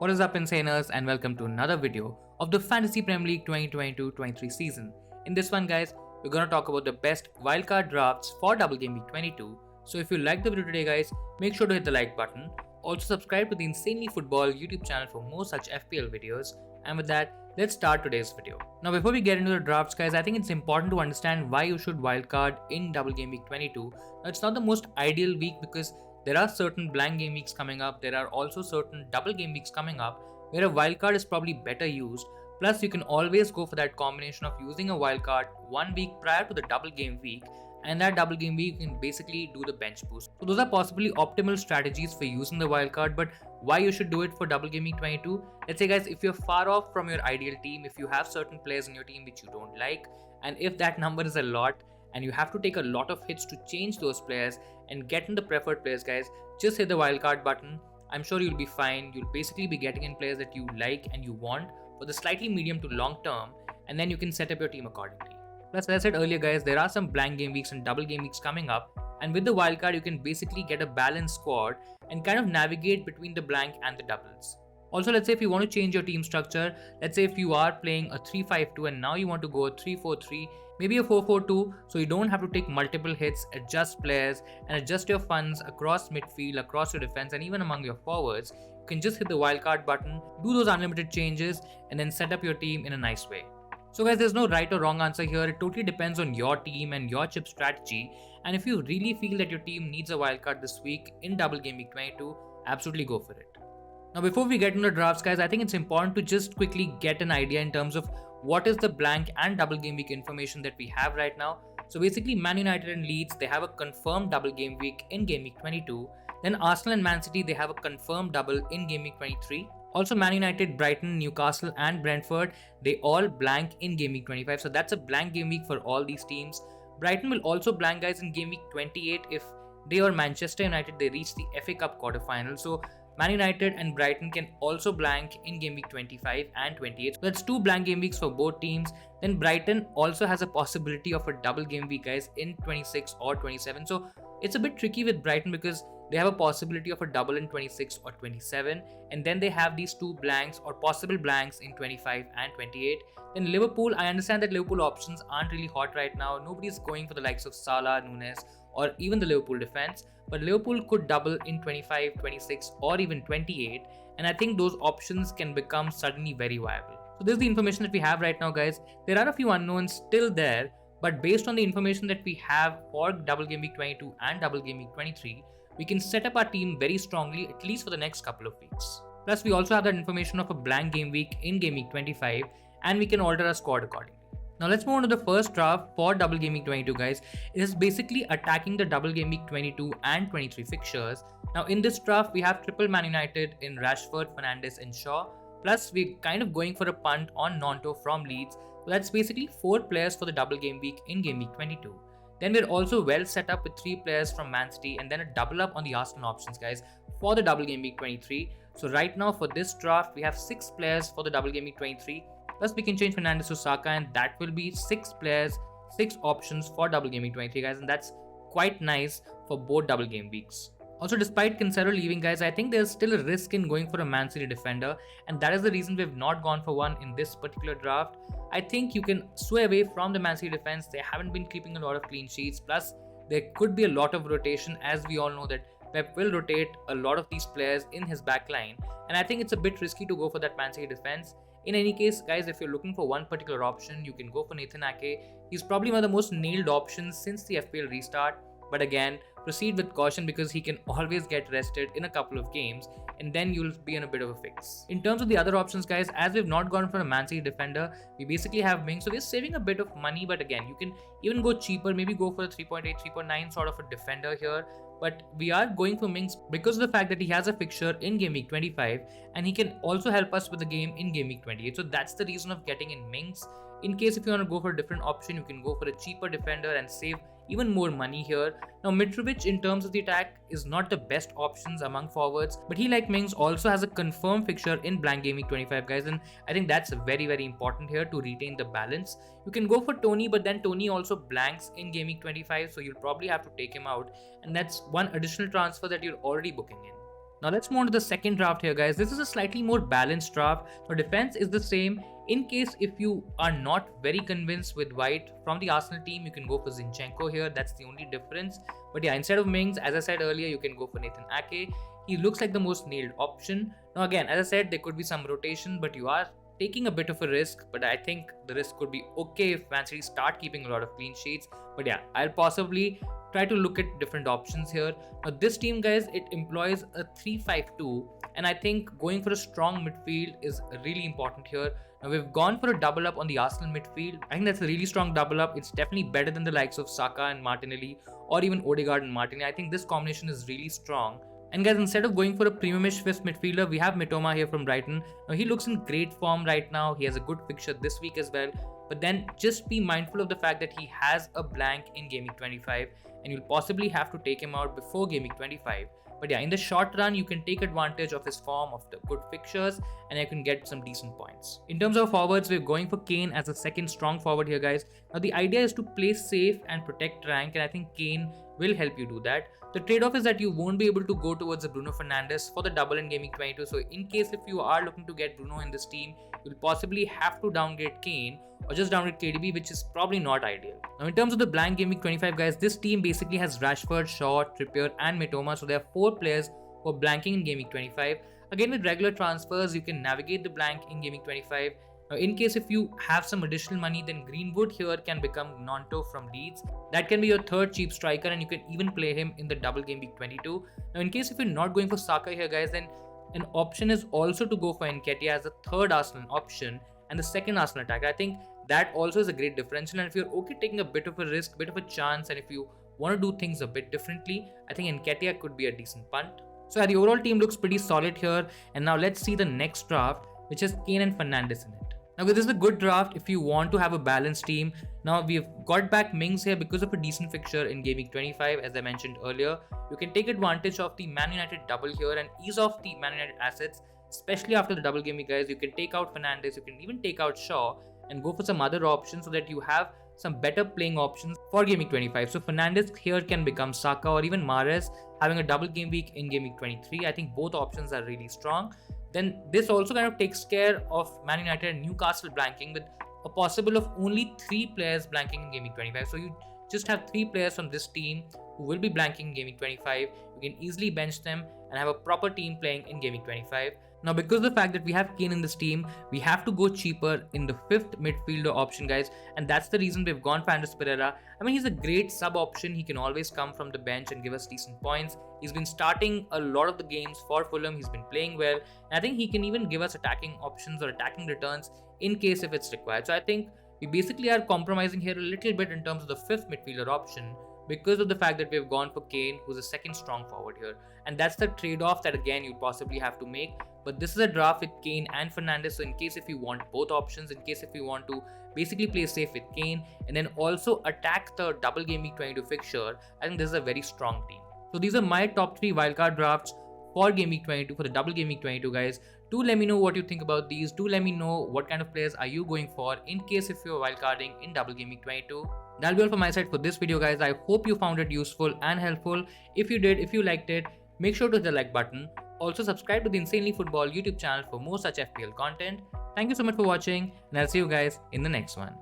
What is up, Insaners, and welcome to another video of the Fantasy Premier League 2022-23 season. In this one, guys, we're gonna talk about the best wildcard drafts for Double Game Week 22. So if you like the video today, guys, make sure to hit the like button. Also subscribe to the Insanely Football YouTube channel for more such FPL videos. And with that, let's start today's video. Now, before we get into the drafts, guys, I think it's important to understand why you should wildcard in Double Game Week 22. Now, it's not the most ideal week because there are certain blank game weeks coming up. There are also certain double game weeks coming up where a wildcard is probably better used. Plus, you can always go for that combination of using a wildcard 1 week prior to the double game week, and that double game week you can basically do the bench boost. So those are possibly optimal strategies for using the wildcard, but why you should do it for double game week 22? Let's say, guys, if you're far off from your ideal team, if you have certain players in your team which you don't like, and if that number is a lot, and you have to take a lot of hits to change those players and get in the preferred players, guys, just hit the wildcard button. I'm sure you'll be fine. You'll basically be getting in players that you like and you want for the slightly medium to long term, and then you can set up your team accordingly. Plus, as I said earlier, guys, there are some blank game weeks and double game weeks coming up, and with the wildcard you can basically get a balanced squad and kind of navigate between the blank and the doubles. Also, let's say if you want to change your team structure, let's say if you are playing a 3-5-2 and now you want to go a 3-4-3, maybe a 4-4-2, so you don't have to take multiple hits, adjust players and adjust your funds across midfield, across your defense and even among your forwards, you can just hit the wildcard button, do those unlimited changes and then set up your team in a nice way. So guys, there's no right or wrong answer here. It totally depends on your team and your chip strategy, and if you really feel that your team needs a wildcard this week in Double Game Week 22, absolutely go for it. Now, before we get into the drafts, guys, I think it's important to just quickly get an idea in terms of what is the blank and double game week information that we have right now. So basically, Man United and Leeds, they have a confirmed double game week in game week 22. Then Arsenal and Man City, they have a confirmed double in game week 23. Also, Man United, Brighton, Newcastle and Brentford, they all blank in game week 25. So that's a blank game week for all these teams. Brighton will also blank, guys, in game week 28 if they or Manchester United, they reach the FA Cup quarterfinal. So Man United and Brighton can also blank in game week 25 and 28. So that's 2 blank game weeks for both teams. Then Brighton also has a possibility of a double game week, guys, in 26 or 27. So it's a bit tricky with Brighton because they have a possibility of a double in 26 or 27. And then they have these 2 blanks or possible blanks in 25 and 28. Then Liverpool, I understand that Liverpool options aren't really hot right now. Nobody's going for the likes of Salah, Nunes, or even the Liverpool defense, but Liverpool could double in 25, 26 or even 28, and I think those options can become suddenly very viable. So this is the information that we have right now, guys. There are a few unknowns still there, but based on the information that we have for Double Game Week 22 and Double Game Week 23, we can set up our team very strongly, at least for the next couple of weeks. Plus, we also have that information of a blank game week in Game Week 25, and we can alter our squad accordingly. Now let's move on to the first draft for Double Game Week 22, guys. It is basically attacking the Double Game Week 22 and 23 fixtures. Now in this draft, we have triple Man United in Rashford, Fernandes and Shaw. Plus we're kind of going for a punt on Nonto from Leeds. So that's basically 4 players for the Double Game Week in Game Week 22. Then we're also well set up with 3 players from Man City and then a double up on the Arsenal options, guys, for the Double Game Week 23. So right now for this draft, we have 6 players for the Double Game Week 23. Plus, we can change Fernandes to Saka, and that will be 6 players, 6 options for Double Game Week 23, guys, and that's quite nice for both double game weeks. Also, despite Cancelo leaving, guys, I think there's still a risk in going for a Man City defender, and that is the reason we've not gone for one in this particular draft. I think you can sway away from the Man City defense. They haven't been keeping a lot of clean sheets. Plus, there could be a lot of rotation, as we all know that Pep will rotate a lot of these players in his back line, and I think it's a bit risky to go for that Man City defense. In any case, guys, if you're looking for one particular option, you can go for Nathan Ake. He's probably one of the most nailed options since the FPL restart. But again, proceed with caution because he can always get rested in a couple of games and then you'll be in a bit of a fix. In terms of the other options, guys, as we've not gone for a Man City defender, we basically have Mings. So we're saving a bit of money, but again, you can even go cheaper, maybe go for a 3.8, 3.9 sort of a defender here. But we are going for Mings because of the fact that he has a fixture in Game Week 25 and he can also help us with the game in Game Week 28. So that's the reason of getting in Mings. In case if you want to go for a different option, you can go for a cheaper defender and save even more money here. Now Mitrovic in terms of the attack is not the best options among forwards, but he, like Mings, also has a confirmed fixture in blank game week 25, guys, and I think that's very important here to retain the balance. You can go for Tony, but then Tony also blanks in game week 25, so you'll probably have to take him out, and that's one additional transfer that you're already booking in. Now let's move on to the second draft here, guys. This is a slightly more balanced draft. So defense is the same. In case if you are not very convinced with White from the Arsenal team, you can go for Zinchenko here. That's the only difference. But yeah, instead of Mings, as I said earlier, you can go for Nathan Ake. He looks like the most nailed option. Now again, as I said, there could be some rotation, but you are taking a bit of a risk. But I think the risk could be okay if Man City start keeping a lot of clean sheets. But yeah, I'll possibly try to look at different options here. Now this team, guys, it employs a 3-5-2, and I think going for a strong midfield is really important here. Now we've gone for a double up on the Arsenal midfield. I think that's a really strong double up. It's definitely better than the likes of Saka and Martinelli, or even Odegaard and Martinelli. I think this combination is really strong. And guys, instead of going for a premiumish fifth midfielder, we have Mitoma here from Brighton. Now he looks in great form right now. He has a good fixture this week as well. But then just be mindful of the fact that he has a blank in Gameweek 25, and you'll possibly have to take him out before Gameweek 25. But yeah, in the short run, you can take advantage of his form, of the good fixtures, and you can get some decent points. In terms of forwards, we're going for Kane as a second strong forward here, guys. Now the idea is to play safe and protect rank, and I think Kane will help you do that. The trade-off is that you won't be able to go towards a Bruno Fernandes for the double in Gameweek 22. So in case if you are looking to get Bruno in this team, you'll possibly have to downgrade Kane or just downgrade KDB, which is probably not ideal. Now in terms of the blank Gameweek 25, guys, this team basically has Rashford, Shaw, Trippier and Mitoma. So there are 4 players who are blanking in Gameweek 25. Again, with regular transfers, you can navigate the blank in Gameweek 25. Now, in case if you have some additional money, then Greenwood here can become Gnonto from Leeds. That can be your third cheap striker, and you can even play him in the double game week 22. Now, in case if you're not going for Saka here, guys, then an option is also to go for Nketiah as the third Arsenal option and the second Arsenal attacker. I think that also is a great differential, and if you're okay taking a bit of a risk, bit of a chance, and if you want to do things a bit differently, I think Nketiah could be a decent punt. So yeah, the overall team looks pretty solid here, and now let's see the next draft, which has Kane and Fernandes in it. Now this is a good draft if you want to have a balanced team. Now we've got back Mings here because of a decent fixture in Gameweek 25, as I mentioned earlier. You can take advantage of the Man United double here and ease off the Man United assets, especially after the double game week, guys. You can take out Fernandes, you can even take out Shaw and go for some other options so that you have some better playing options for Gameweek 25. So Fernandes here can become Saka or even Mahrez having a double game week in Gameweek 23. I think both options are really strong. Then this also kind of takes care of Man United and Newcastle blanking with a possible of only 3 players blanking in Gameweek 25. So you just have 3 players from this team who will be blanking in Gameweek 25. You can easily bench them and have a proper team playing in Gameweek 25. Now, because of the fact that we have Kane in this team, we have to go cheaper in the 5th midfielder option, guys. And that's the reason we've gone for Andres Pereira. I mean, he's a great sub option. He can always come from the bench and give us decent points. He's been starting a lot of the games for Fulham. He's been playing well. And I think he can even give us attacking options or attacking returns in case if it's required. So I think we basically are compromising here a little bit in terms of the 5th midfielder option, because of the fact that we've gone for Kane, who's a second strong forward here. And that's the trade-off that again you possibly have to make. But this is a draft with Kane and Fernandes, so in case if you want both options, in case if you want to basically play safe with Kane and then also attack the double game week 22 fixture, I think this is a very strong team. So these are my top 3 wildcard drafts for game week 22, for the double game week 22, guys. Do let me know what you think about these. Do let me know what kind of players are you going for in case if you're wildcarding in double game week 22. That'll be all from my side for this video, guys. I hope you found it useful and helpful. If you did, if you liked it, make sure to hit the like button. Also subscribe to the Insanely Football YouTube channel for more such FPL content. Thank you so much for watching, and I'll see you guys in the next one.